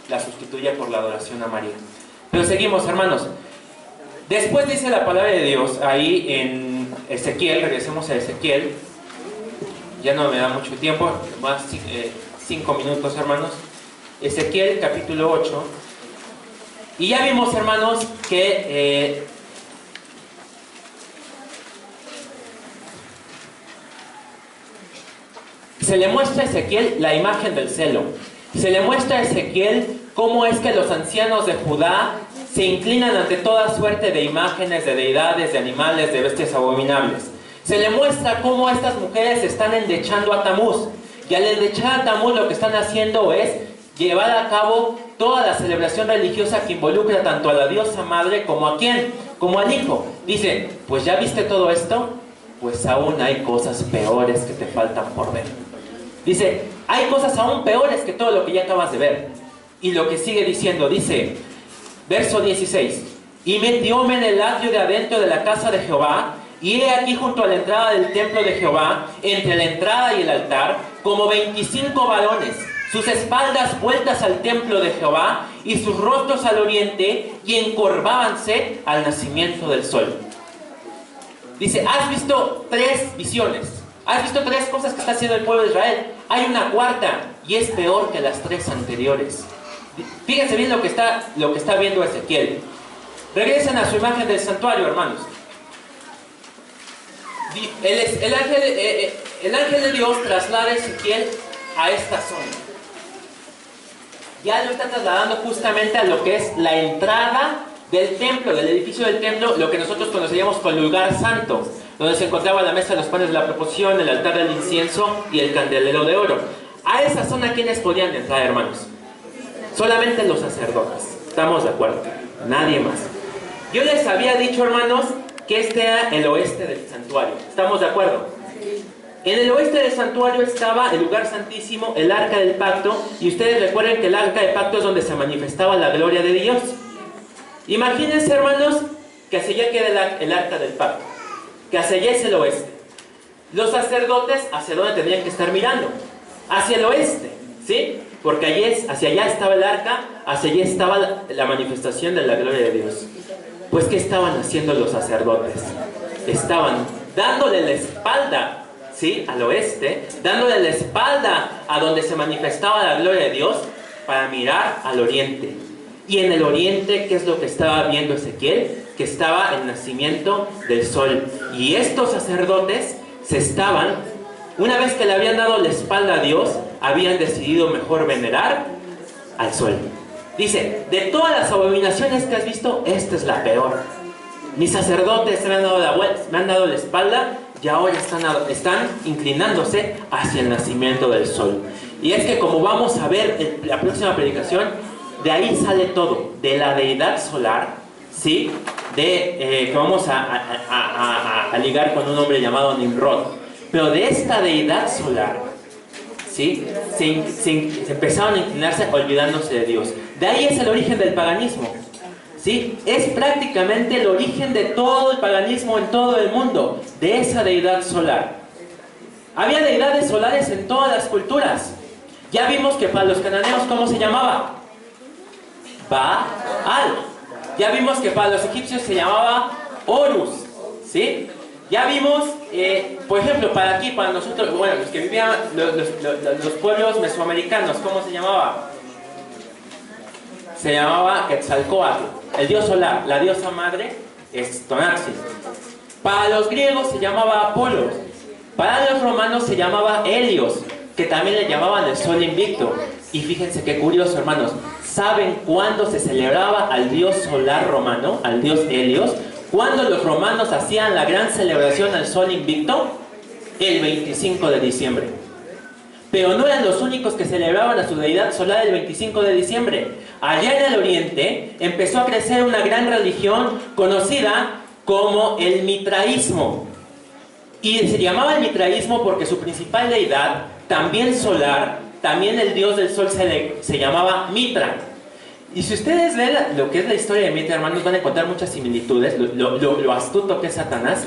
la sustituye por la adoración a María. Pero seguimos, hermanos. Después dice la palabra de Dios ahí en Ezequiel, regresemos a Ezequiel. Ya no me da mucho tiempo, más 5 minutos, hermanos. Ezequiel capítulo 8. Y ya vimos, hermanos, que se le muestra a Ezequiel la imagen del celo. Se le muestra a Ezequiel cómo es que los ancianos de Judá se inclinan ante toda suerte de imágenes, de deidades, de animales, de bestias abominables. Se le muestra cómo estas mujeres están endechando a Tamuz. Y al endechar a Tamuz lo que están haciendo es llevar a cabo toda la celebración religiosa que involucra tanto a la diosa madre como a ¿quién? Como al hijo. Dice, pues ya viste todo esto, pues aún hay cosas peores que te faltan por ver. Dice, hay cosas aún peores que todo lo que ya acabas de ver. Y lo que sigue diciendo, dice, verso 16, y metióme en el atrio de adentro de la casa de Jehová, y he aquí junto a la entrada del templo de Jehová, entre la entrada y el altar, como 25 varones, sus espaldas vueltas al templo de Jehová, y sus rostros al oriente, y encorvábanse al nacimiento del sol. Dice, has visto 3 visiones, has visto 3 cosas que está haciendo el pueblo de Israel. Hay una cuarta, y es peor que las 3 anteriores. Fíjense bien lo que está viendo Ezequiel. Regresen a su imagen del santuario, hermanos. El ángel de Dios traslada a Ezequiel a esta zona. Ya lo está trasladando justamente a lo que es la entrada del templo, del edificio del templo, lo que nosotros conoceríamos como el lugar santo, donde se encontraba la mesa de los panes de la proposición, el altar del incienso y el candelero de oro. A esa zona, ¿quiénes podían entrar, hermanos? Solamente los sacerdotes. ¿Estamos de acuerdo? Nadie más. Yo les había dicho, hermanos, que este era el oeste del santuario. ¿Estamos de acuerdo? En el oeste del santuario estaba el lugar santísimo, el arca del pacto, y ustedes recuerden que el arca del pacto es donde se manifestaba la gloria de Dios. Imagínense, hermanos, que hacia allá queda el arca del pacto, que hacia allá es el oeste. Los sacerdotes, ¿hacia dónde tendrían que estar mirando? Hacia el oeste, ¿sí? Porque hacia allá estaba el arca, hacia allá estaba la manifestación de la gloria de Dios. Pues, ¿qué estaban haciendo los sacerdotes? Estaban dándole la espalda, ¿sí?, al oeste, dándole la espalda a donde se manifestaba la gloria de Dios, para mirar al oriente. Y en el oriente, ¿qué es lo que estaba viendo Ezequiel? Que estaba el nacimiento del sol. Y estos sacerdotes una vez que le habían dado la espalda a Dios, habían decidido mejor venerar al sol. Dice, de todas las abominaciones que has visto, esta es la peor. Mis sacerdotes me han dado la espalda, y ahora están inclinándose hacia el nacimiento del sol. Y es que, como vamos a ver en la próxima predicación, de ahí sale todo, de la deidad solar, ¿sí? Que vamos a ligar con un hombre llamado Nimrod. Pero de esta deidad solar, ¿sí?, se empezaron a inclinarse olvidándose de Dios. De ahí es el origen del paganismo, ¿sí? Es prácticamente el origen de todo el paganismo en todo el mundo, de esa deidad solar. Había deidades solares en todas las culturas. Ya vimos que para los cananeos, ¿cómo se llamaba? Baal. Ya vimos que para los egipcios se llamaba Horus, ¿sí? Ya vimos, por ejemplo, para nosotros, bueno, los que vivían, los pueblos mesoamericanos, ¿cómo se llamaba? Se llamaba Quetzalcóatl, el dios solar. La diosa madre es Tonatzin. Para los griegos se llamaba Apolo. Para los romanos se llamaba Helios, que también le llamaban el sol invicto. Y fíjense qué curioso, hermanos. ¿Saben cuándo se celebraba al dios solar romano, al dios Helios? ¿Cuándo los romanos hacían la gran celebración al sol invicto? El 25 de diciembre. Pero no eran los únicos que celebraban a su deidad solar el 25 de diciembre. Allá en el oriente empezó a crecer una gran religión conocida como el mitraísmo. Y se llamaba el mitraísmo porque su principal deidad, también solar, también el dios del sol, se llamaba Mitra. Y si ustedes ven lo que es la historia de Mitra, hermanos, van a encontrar muchas similitudes. Lo astuto que es Satanás,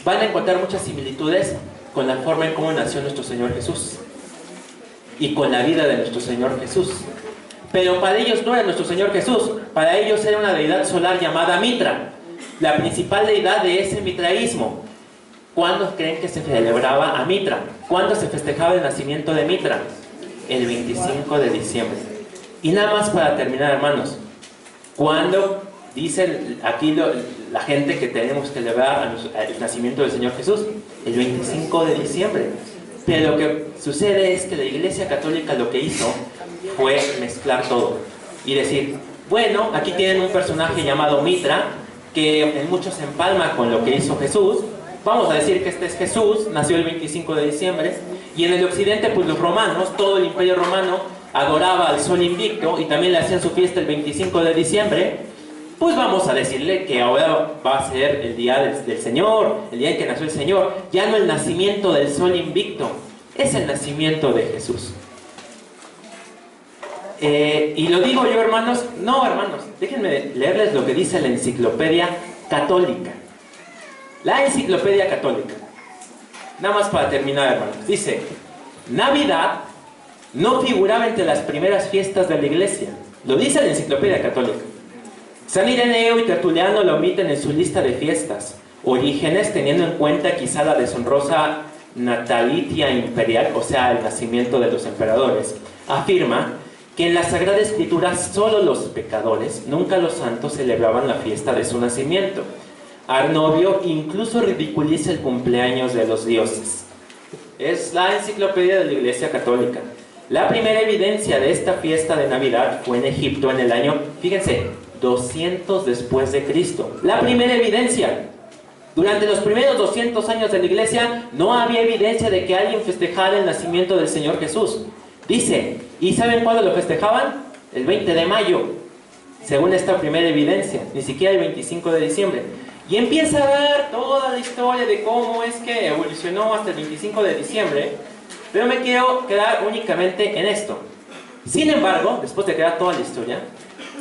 van a encontrar muchas similitudes con la forma en cómo nació nuestro Señor Jesús y con la vida de nuestro Señor Jesús. Pero para ellos no era nuestro Señor Jesús, para ellos era una deidad solar llamada Mitra, la principal deidad de ese mitraísmo. ¿Cuándo creen que se celebraba a Mitra? ¿Cuándo se festejaba el nacimiento de Mitra? El 25 de diciembre. Y nada más para terminar, hermanos, ¿cuándo dicen aquí la gente que tenemos que celebrar el nacimiento del Señor Jesús? El 25 de diciembre. Pero lo que sucede es que la Iglesia Católica lo que hizo fue mezclar todo y decir, bueno, aquí tienen un personaje llamado Mitra, que en muchos se empalma con lo que hizo Jesús. Vamos a decir que este es Jesús, nació el 25 de diciembre, y en el occidente, pues los romanos, todo el imperio romano, adoraba al sol invicto y también le hacían su fiesta el 25 de diciembre. Pues vamos a decirle que ahora va a ser el día del Señor, el día en que nació el Señor, ya no el nacimiento del sol invicto, es el nacimiento de Jesús. Y lo digo yo, hermanos, no, hermanos, déjenme leerles lo que dice la Enciclopedia Católica. La Enciclopedia Católica. Nada más para terminar, hermanos. Dice: Navidad no figuraba entre las primeras fiestas de la Iglesia. Lo dice la Enciclopedia Católica. San Ireneo y Tertuliano lo omiten en su lista de fiestas. Orígenes, teniendo en cuenta quizá la deshonrosa natalitia imperial, o sea, el nacimiento de los emperadores, afirma que en la Sagrada Escritura solo los pecadores, nunca los santos, celebraban la fiesta de su nacimiento. Arnovio incluso ridiculiza el cumpleaños de los dioses. Es la Enciclopedia de la Iglesia Católica. La primera evidencia de esta fiesta de Navidad fue en Egipto en el año, fíjense, 200 después de Cristo. La primera evidencia. Durante los primeros 200 años de la Iglesia no había evidencia de que alguien festejara el nacimiento del Señor Jesús. Dice, ¿y saben cuándo lo festejaban? El 20 de mayo, según esta primera evidencia, ni siquiera el 25 de diciembre. Y empieza a dar toda la historia de cómo es que evolucionó hasta el 25 de diciembre, pero me quiero quedar únicamente en esto. Sin embargo, después de crear toda la historia,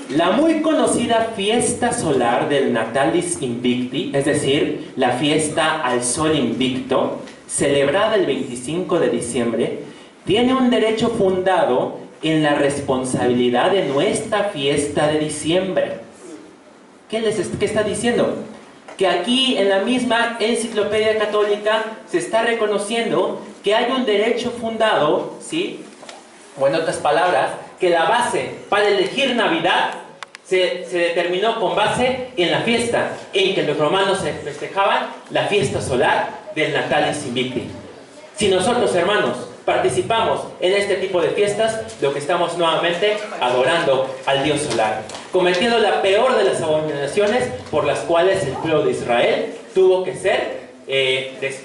la muy conocida fiesta solar del Natalis Invicti, es decir, la fiesta al sol invicto, celebrada el 25 de diciembre, tiene un derecho fundado en la responsabilidad de nuestra fiesta de diciembre. ¿Qué está diciendo? Que aquí en la misma Enciclopedia Católica se está reconociendo que hay un derecho fundado, ¿sí? O en otras palabras, que la base para elegir Navidad se determinó con base en la fiesta en que los romanos se festejaban la fiesta solar del Natalis Invicti. Si nosotros, hermanos, participamos en este tipo de fiestas, lo que estamos nuevamente adorando al Dios solar, cometiendo la peor de las abominaciones por las cuales el pueblo de Israel tuvo que ser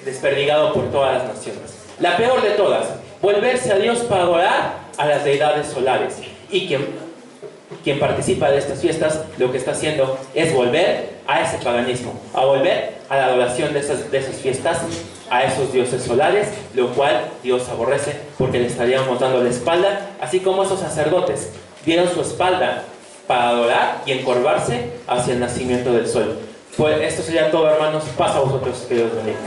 desperdigado por todas las naciones. La peor de todas, volverse a Dios para adorar a las deidades solares. Y quien participa de estas fiestas, lo que está haciendo es volver a ese paganismo, a volver a la adoración de esas fiestas, a esos dioses solares, lo cual Dios aborrece, porque le estaríamos dando la espalda, así como esos sacerdotes dieron su espalda para adorar y encorvarse hacia el nacimiento del sol. Pues esto sería todo, hermanos. Paz a vosotros, que Dios bendiga.